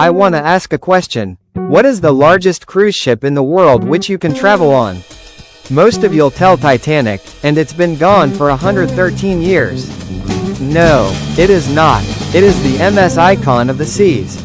I want to ask a question. What is the largest cruise ship in the world which you can travel on? Most of you'll tell Titanic, and it's been gone for 113 years. No, it is not. It is the MS Icon of the Seas.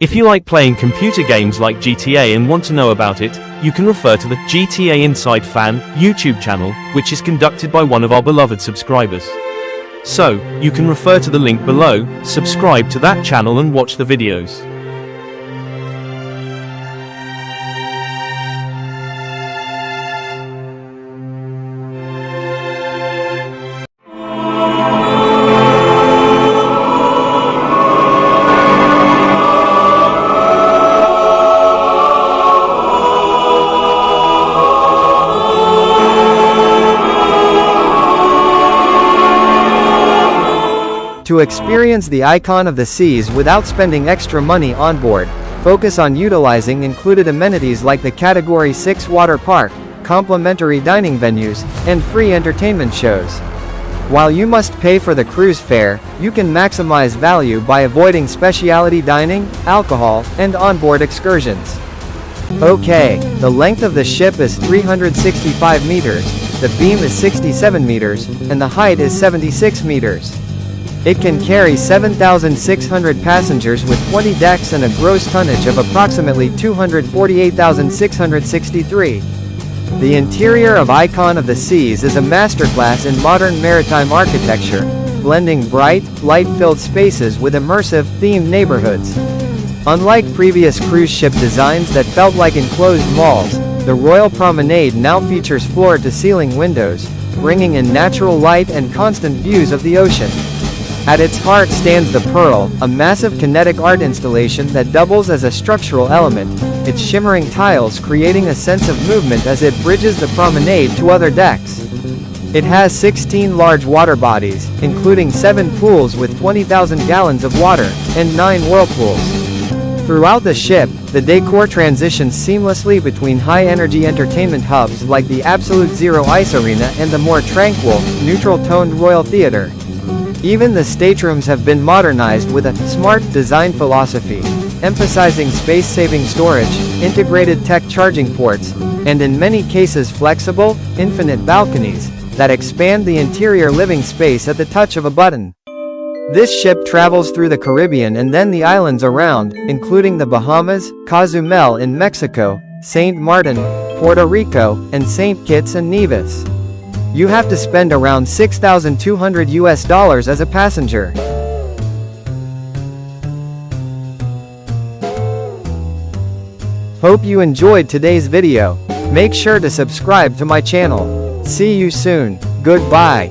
If you like playing computer games like GTA and want to know about it, you can refer to the GTA Inside Fan YouTube channel, which is conducted by one of our beloved subscribers. So, you can refer to the link below, subscribe to that channel and watch the videos. To experience the icon of the seas without spending extra money on board, focus on utilizing included amenities like the Category 6 water park, complimentary dining venues, and free entertainment shows. While you must pay for the cruise fare, you can maximize value by avoiding specialty dining, alcohol, and onboard excursions. Okay, the length of the ship is 365 meters, the beam is 67 meters, and the height is 76 meters. It can carry 7,600 passengers with 20 decks and a gross tonnage of approximately 248,663. The interior of Icon of the Seas is a masterclass in modern maritime architecture, blending bright, light-filled spaces with immersive, themed neighborhoods. Unlike previous cruise ship designs that felt like enclosed malls, the Royal Promenade now features floor-to-ceiling windows, bringing in natural light and constant views of the ocean. At its heart stands the Pearl, a massive kinetic art installation that doubles as a structural element, its shimmering tiles creating a sense of movement as it bridges the promenade to other decks. It has 16 large water bodies, including 7 pools with 20,000 gallons of water, and 9 whirlpools. Throughout the ship, the decor transitions seamlessly between high-energy entertainment hubs like the Absolute Zero Ice Arena and the more tranquil, neutral-toned Royal Theatre. Even the staterooms have been modernized with a smart design philosophy, emphasizing space-saving storage, integrated tech charging ports, and in many cases flexible, infinite balconies that expand the interior living space at the touch of a button. This ship travels through the Caribbean and then the islands around, including the Bahamas, Cozumel in Mexico, Saint Martin, Puerto Rico, and Saint Kitts and Nevis. You have to spend around $6,200 as a passenger. Hope you enjoyed today's video. Make sure to subscribe to my channel. See you soon. Goodbye.